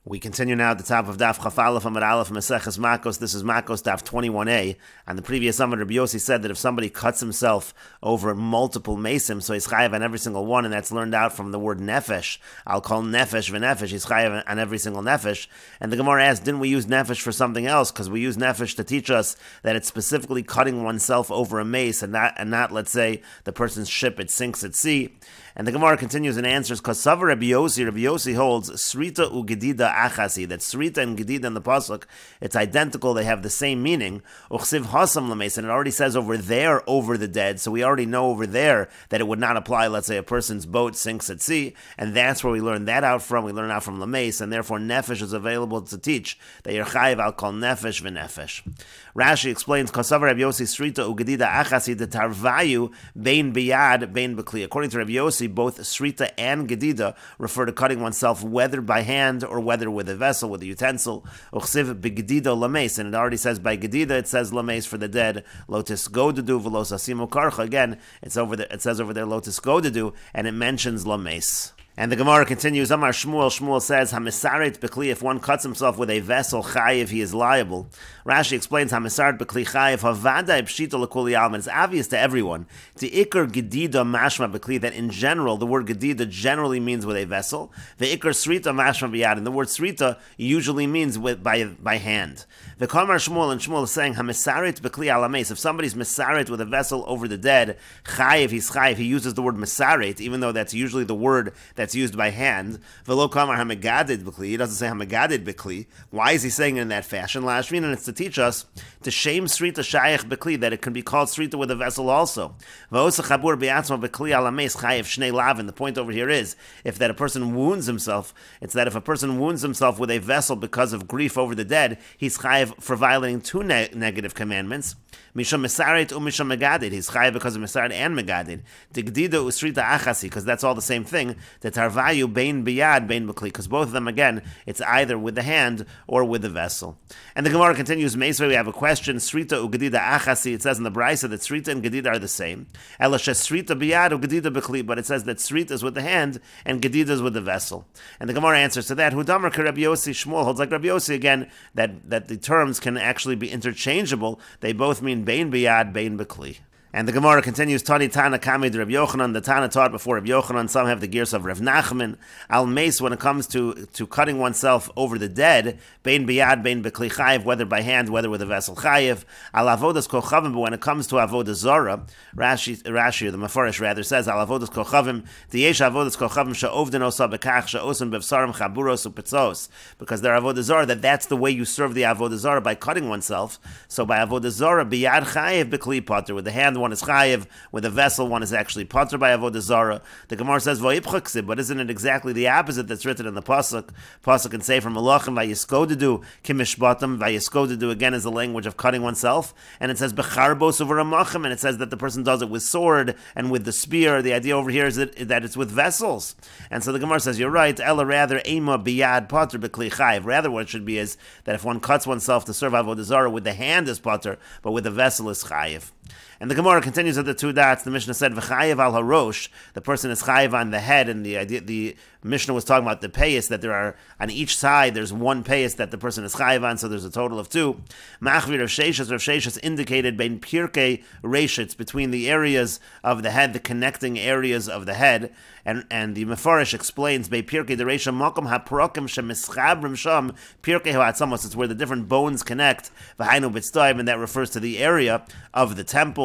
We continue now at the top of Daf Chafalef Amar Aleph Meseches Makkos. This is Makkos Daf 21a. On the previous Amar, Rabbi Yossi said that if somebody cuts himself over multiple mesim, so he's chayav on every single one, and that's learned out from the word nefesh. I'll call nefesh v'nefesh. He's chayav on every single nefesh. And the Gemara asked, didn't we use nefesh for something else? Because we use nefesh to teach us that it's specifically cutting oneself over a mace, and not let's say the person's ship, it sinks at sea. And the Gemara continues and answers, because Savar Rabbi Yossi holds Srita u Gedida achasi, that Srita and Gedida in the Pasuk, it's identical, they have the same meaning. Uchsiv hasam lameis, and it already says over there, over the dead, so we already know over there that it would not apply, let's say a person's boat sinks at sea, and that's where we learn that out from, we learn out from lameis, and therefore nefesh is available to teach that you're chayiv al kol nefesh v'nefesh. Rashi explains, because Savar Rabbi Yossi Srita u Gedida achasi, the tarvayu bein biyad bein bekli. According to Rabbi Yossi, both Srita and Gedida refer to cutting oneself whether by hand or whether with a vessel, with a utensil. Uchsiv begedida lameis, and it already says by Gedida, it says lameis for the dead. Lotis godedu v'los asimo karcha. Again, it says over there lotis godedu, and it mentions lameis. And the Gemara continues, Amar Shmuel says, Hamisaret Bekli, if one cuts himself with a vessel, chayiv, he is liable. Rashi explains, Hamisaret Bekli chayiv, Havada Pshita L'Kuli Alman. It's obvious to everyone, the Iker Gedida Mashma Bekli, that in general, the word Gedida generally means with a vessel. The Iker Srita Mashma Biyad, and the word Srita usually means by hand. The Kamar Shmuel, and Shmuel is saying, Hamisaret Bekli Alames, if somebody's misaret with a vessel over the dead, chayiv, he's chayiv, he uses the word misaret, even though that's usually the word that's used by hand. V'lo kamar hamagadid b'kli. He doesn't say hamagadid b'kli. Why is he saying it in that fashion? Lashmin, and it's to teach us to shame srita shayach b'kli, that it can be called srita with a vessel also. V'osa chabur be'atzma b'kli alames chayev shnei lavin. The point over here is, if that a person wounds himself, it's that if a person wounds himself with a vessel because of grief over the dead, he's chayev for violating two negative commandments. Misham mesaret u'misham megadid. He's chayev because of mesaret and megadid. Digdida usrita achasi, because that's all the same thing. The tarvayu bein biyad bein b'kli, because both of them, again, it's either with the hand or with the vessel. And the Gemara continues, Meisvei, we have a question, Srita u'gedida achasi, it says in the Brisa that Srita and Gedida are the same. Ela Srita biyad u'gedida b'kli, but it says that Srita is with the hand and Gedida is with the vessel. And the Gemara answers to that, Hudamar ke Rabbi Yossi, Shmuel holds like Rabbi Yossi again, that the terms can actually be interchangeable. They both mean bein biyad, bein b'kli. And the Gemara continues, Tani Tana Kami de Rav Yochanan, the Tana taught before Rav Yochanan, some have the gears of Rav Nachman, Al Meis, when it comes to cutting oneself over the dead, Bein Biyad, Bein Bekli Chayiv, whether by hand, whether with a vessel Chayiv, Al Avodas Kochavim, but when it comes to Avodah Zara, Rashi, or the Mefarish rather, says, Al Avodas Kochavim, Diyesh Avodas Kochavim, Sha'ovden Osa Bekach, Sha'osim Bevsarim Chaburos Upetzos, because they're Avodah Zara, that's the way you serve the Avodah Zara, by cutting oneself. So by Avodah Zara, Biyad Chayiv, Bekli Potter, with the hand, one is chayiv, with a vessel one is actually patur by avodah zara. The Gemara says v'yipchaksib, but isn't it exactly the opposite that's written in the pasuk? Pasuk can say from malachim vayiskodadu kimishbatim. Vayiskodadu again is the language of cutting oneself, and it says becharbos over a machim, and it says that the person does it with sword and with the spear. The idea over here is that it's with vessels, and so the Gemara says you're right. Ella rather ema biyad patur bekli chayiv. Rather, what it should be is that if one cuts oneself to serve avodah zara with the hand is patur, but with the vessel is chayiv. And the Gemara continues at the two dots. The Mishnah said, "V'chayev al harosh." The person is chayev on the head, and the Mishnah was talking about the payas, that there are on each side. There's one payas that the person is chayev on, so there's a total of two. Machvir Rav Sheshas indicated bein pirkei reshitz, between the areas of the head, the connecting areas of the head, and the Mefarish explains bei pirkei dereisha makom haprokim shemischabrim sham pirkei ha'atzamos. It's where the different bones connect. V'hainu b'tztayim, and that refers to the area of the temples.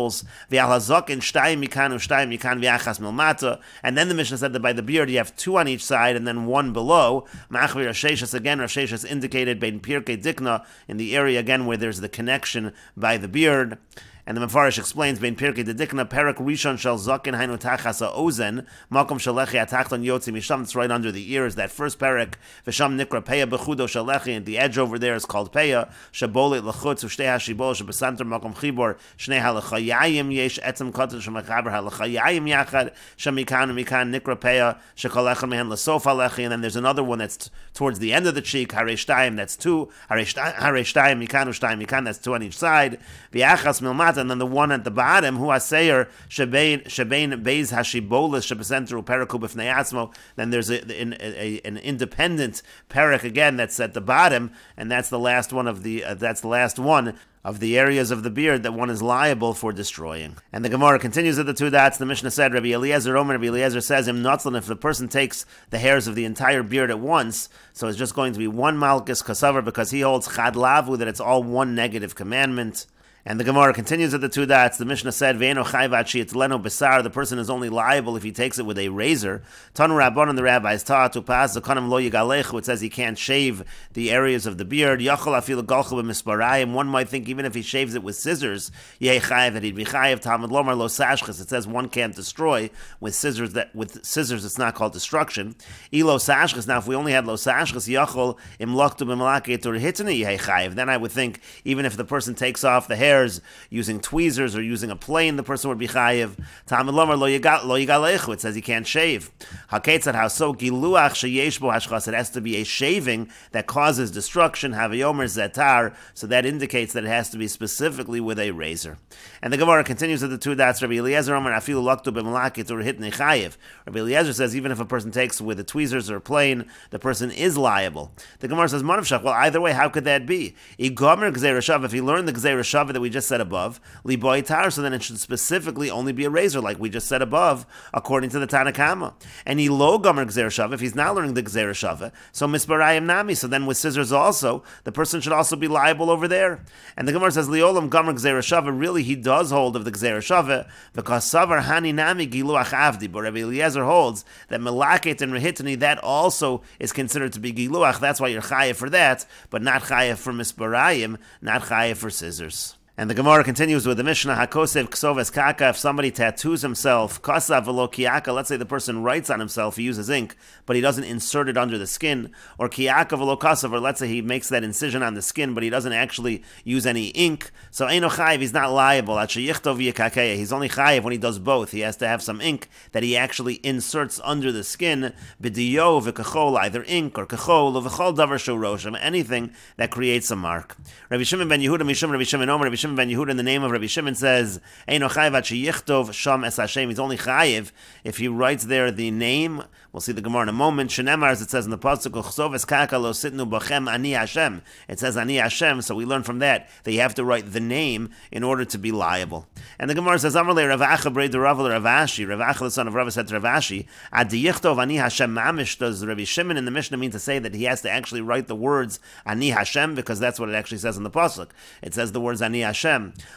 And then the Mishnah said that by the beard you have two on each side and then one below. Machvir Rav Sheshas, again, Rav Sheshas indicated bein pirkei dikna, in the area again where there's the connection by the beard. And the Mefarish explains, bein pirkei dedikna perak rishon shel zaken hainu tachas ozen makom shalechi atachton yotzi misham. It's right under the ears. That first perak, v'sham nikra peya bechudo shalechi, and the edge over there is called peya. Shabolit lachutz u'shtei hashibol shebesanter makom chibor shnei halachayayim yesh etzem kotel shemachaber halachayayim yachad shemikan u'mikan nikra peya shekolechon mehen lasof halechi. And then there's another one that's towards the end of the cheek, harei shtayim, that's two. Harei shtayim mikan u'shtayim mikan, that's two on each side. V'yachas milmata and then the one at the bottom, Hu Aseir Shebein Beis Hashibolas Shebesenter Uperakub B'fnei Atzmo. Then there's an independent parak again that's at the bottom, and that's the last one of the areas of the beard that one is liable for destroying. And the Gemara continues at the two dots. The Mishnah said, Rabbi Eliezer says, if the person takes the hairs of the entire beard at once, so it's just going to be one malchus kasavar, because he holds chad lavu, that it's all one negative commandment. And the Gemara continues at the two dots. The Mishnah said, "Ve'eno chayvat sheyitleno besar." The person is only liable if he takes it with a razor. Tanu Rabbanan, the rabbis taught, upas zakanim lo yigalechu. It says he can't shave the areas of the beard. Yachol afilu galchu b'misparayim. One might think even if he shaves it with scissors, yeh chayev, that he'd be chayev. Talmud lomar lo sashches. It says one can't destroy with scissors. With scissors, it's not called destruction. Ilo sashches. Now, if we only had lo sashches, yachol imlaktu b'malaket or hitani yeh chayev. Then I would think even if the person takes off the hair using tweezers or using a plane, the person would be chayiv. Talmud lomar lo yigalechu. It says he can't shave. Haketzad haso giluach sheyesh bo hashchas. It has to be a shaving that causes destruction. Havayomer zetar. So that indicates that it has to be specifically with a razor. And the Gemara continues at the two dots. Rabbi Eliezer Omer afilu laktu b'malakit or hitnei chayiv. Rabbi Eliezer says even if a person takes with the tweezers or a plane, the person is liable. The Gemara says manavshach. Well, either way, how could that be? Igomer gzeira shava. If he learned the gzeira shava that we just said above, liboy tar, so then it should specifically only be a razor, like we just said above, according to the Tanakama. And he lo gomer gzeira shava, if he's not learning the gzeira shava, so misbarayim nami, so then with scissors also, the person should also be liable over there. And the Gemara says, liolam gomer gzeira shava, really he does hold of the gzeira shava, because savar hani nami giluach avdi, but Rabbi Eliezer holds that melaket and rehitani, that also is considered to be giluach, that's why you're chayev for that, but not chayev for misbarayim, not chayev for scissors. And the Gemara continues with the Mishnah, Hakosev Ksoves Kaka, if somebody tattoos himself, Kasav velo Kiaka, let's say the person writes on himself, he uses ink, but he doesn't insert it under the skin, or Kiaka velo Kasav, or let's say he makes that incision on the skin, but he doesn't actually use any ink, so Eino Chayiv, he's not liable, he's only Chayiv when he does both, he has to have some ink that he actually inserts under the skin, B'diyo v'kachol, either ink or kachol, or v'chol davar shoroshim, anything that creates a mark. Rabbi Shimon ben Yehuda, Mishum Rabbi Shimon Omer, Rabbi Shimon ben Yehuda in the name of Rabbi Shimon says, Eino chayiv at sheyichtov sham es Hashem. He's only chayiv if he writes there the name. We'll see the Gemara in a moment. Shenemar, as it says in the pasuk, Chsov es kaka lo sitnu bachem ani Hashem. It says ani Hashem, so we learn from that you have to write the name in order to be liable. And the Gemara says, Amalei Rav Acha brei de Rav Ashi. Rav Acha the son of Rav said to Rav Ashi, Ad yichtov ani Hashem mamish. Does Rabbi Shimon in the Mishnah mean to say that he has to actually write the words ani Hashem, because that's what it actually says in the pasuk. It says the words ani Hashem.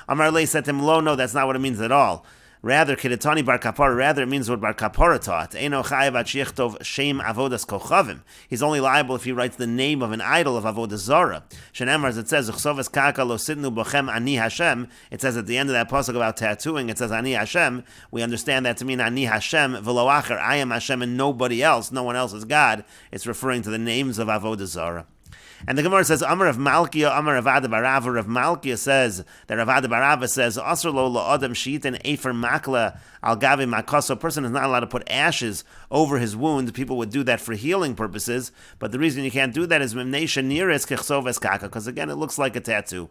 Amar Lei said to him, Lo, no, that's not what it means at all. Rather, Kidetani Bar Kapara, rather it means what Bar Kapara taught. Eino chayav at sheyichtov shem avodas kochavim. He's only liable if he writes the name of an idol of avodah zara. Shenemar, as it says, Chsovas kaka lo sitnu bochem ani Hashem. It says at the end of that pasuk about tattooing, it says ani Hashem. We understand that to mean ani Hashem v'lo acher. I am Hashem and nobody else. No one else is God. It's referring to the names of avodah zara. And the Gemara says, Amar of Malkia, Amar of Ada Barava. Rav Malkia says that Rav Ada Barava says, Asr lo adam shiiten efer makla al gavi makos. A person is not allowed to put ashes over his wound. People would do that for healing purposes, but the reason you can't do that is mimnesha niris kechsoves kaka, because again it looks like a tattoo.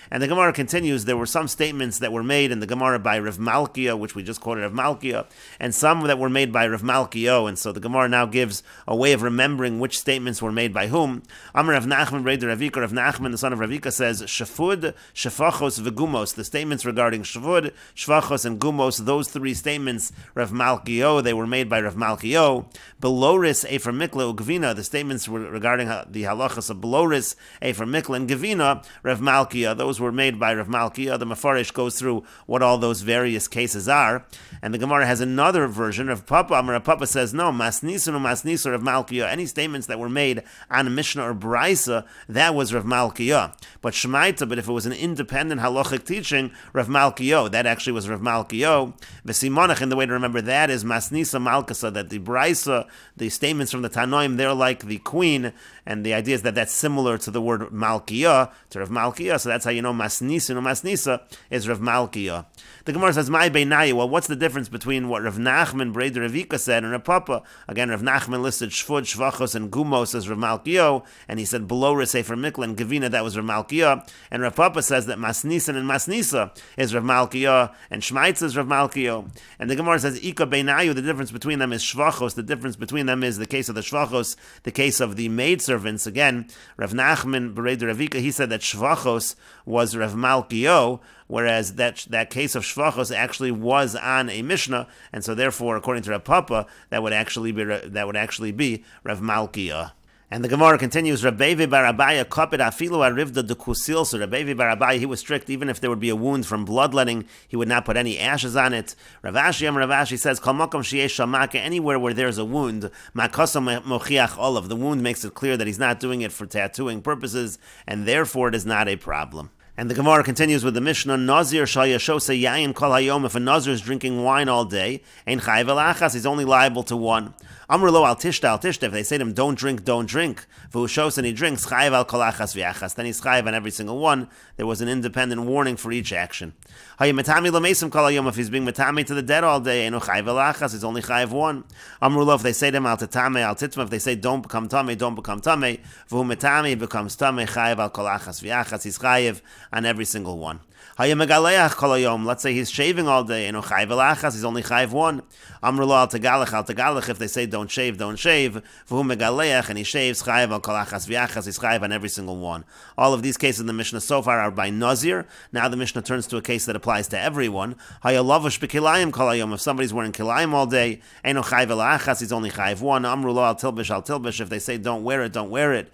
And the Gemara continues, there were some statements that were made in the Gemara by Rav Malkia, which we just quoted Rav Malkia, and some that were made by Rav Malkio, and so the Gemara now gives a way of remembering which statements were made by whom. Amar of Nachman brei de Ravika, Rav Nachman the son of Ravika says, Shafud, Shafachos, v'gumos, the statements regarding Shafud, Shfachos, and Gumos, those three statements, Rav Malkio, they were made by Rav Malkio. Beloris, Efer Mikla, Ugvina, the statements were regarding the halachas of Beloris, Efer Mikla, and Gavina, Rav Malkia, those were made by Rav Malkia. The Mefarish goes through what all those various cases are, and the Gemara has another version of Papa. Amar Papa says, no, Masnisun Masnisur Rav Malkia, any statements that were made on a Mishnah or Braisa, that was Rav Malkia. But Shemaita, but if it was an independent halachic teaching, Rav Malkio, that actually was Rav Malkio. V'simonach, and the way to remember that is Masnisa Malkasa, that the Braisa, the statements from the Tanoim, they're like the queen, and the idea is that that's similar to the word Malkia, to Rav Malkia, so that's how you know Masnisa, no Masnisa is Rav Malkia. The Gemara says, "My Beinayi." Well, what's the difference between what Rav Nachman Brei de Ravika said and Rav Papa? Again, Rav Nachman listed Shvud, Shvachos, and Gumos as Rav Malkio, and he said below Sefer Mikla and Gavina, that was Rav Malkiah. And Rav Papa says that Masnisan and Masnisa is Rav Malkiah, and Shmaitza is Rav Malkiah. And the Gemara says Ika Beinayu, the difference between them is Shvachos. The difference between them is the case of the Shvachos, the case of the maidservants. Again, Rav Nachman Bered Ravika, he said that Shvachos was Rav Malkiah, whereas that case of Shvachos actually was on a Mishnah, and so therefore, according to Rav Papa, that would actually be Rav Malkiah. And the Gemara continues, Rabbevi bar Abaya kapid afilu arivda de kusil. So Rabbevi bar Abaya, he was strict, even if there would be a wound from bloodletting, he would not put any ashes on it. Rav Ashi says, Kol makom sheyesh shamaka, anywhere where there's a wound, makosam mochiach olav, the wound makes it clear that he's not doing it for tattooing purposes, and therefore it is not a problem. And the Gemara continues with the Mishnah, Nazir shal yashose yayin kol hayom, if a Nazir is drinking wine all day, ein chayiv elachas, he's only liable to one. Amr lo al tishta, if they say to him, don't drink, v'hu shos, and he drinks, chayiv al kol achas v'achas, then he's chayiv on every single one. There was an independent warning for each action. Hayim metami l'meisim kol hayom, if he's being metami to the dead all day, einu chayiv elachas, he's only chayiv one. Amr lo, if they say to him, al tetame, al titma, if they say, don't become tame, v'hu metami, becomes tame, chayiv al kol achas v'achas, he's chayiv on every single one. Let's say he's shaving all day, he's only chayiv one. Amrullah al tagalach, if they say don't shave, and he shaves, chayiv al kolachas v'achas, he's chayiv on every single one. All of these cases in the Mishnah so far are by Nazir. Now the Mishnah turns to a case that applies to everyone. If somebody's wearing kilayim all day, he's only chayiv one. Amrullah al tilbish, if they say don't wear it,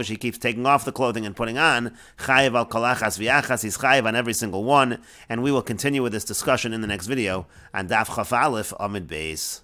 he keeps taking off the clothing and putting on, chayiv al kolachas v'achas, he's chayiv on every single one. And we will continue with this discussion in the next video on Daf Chaf Aleph Amid Beis.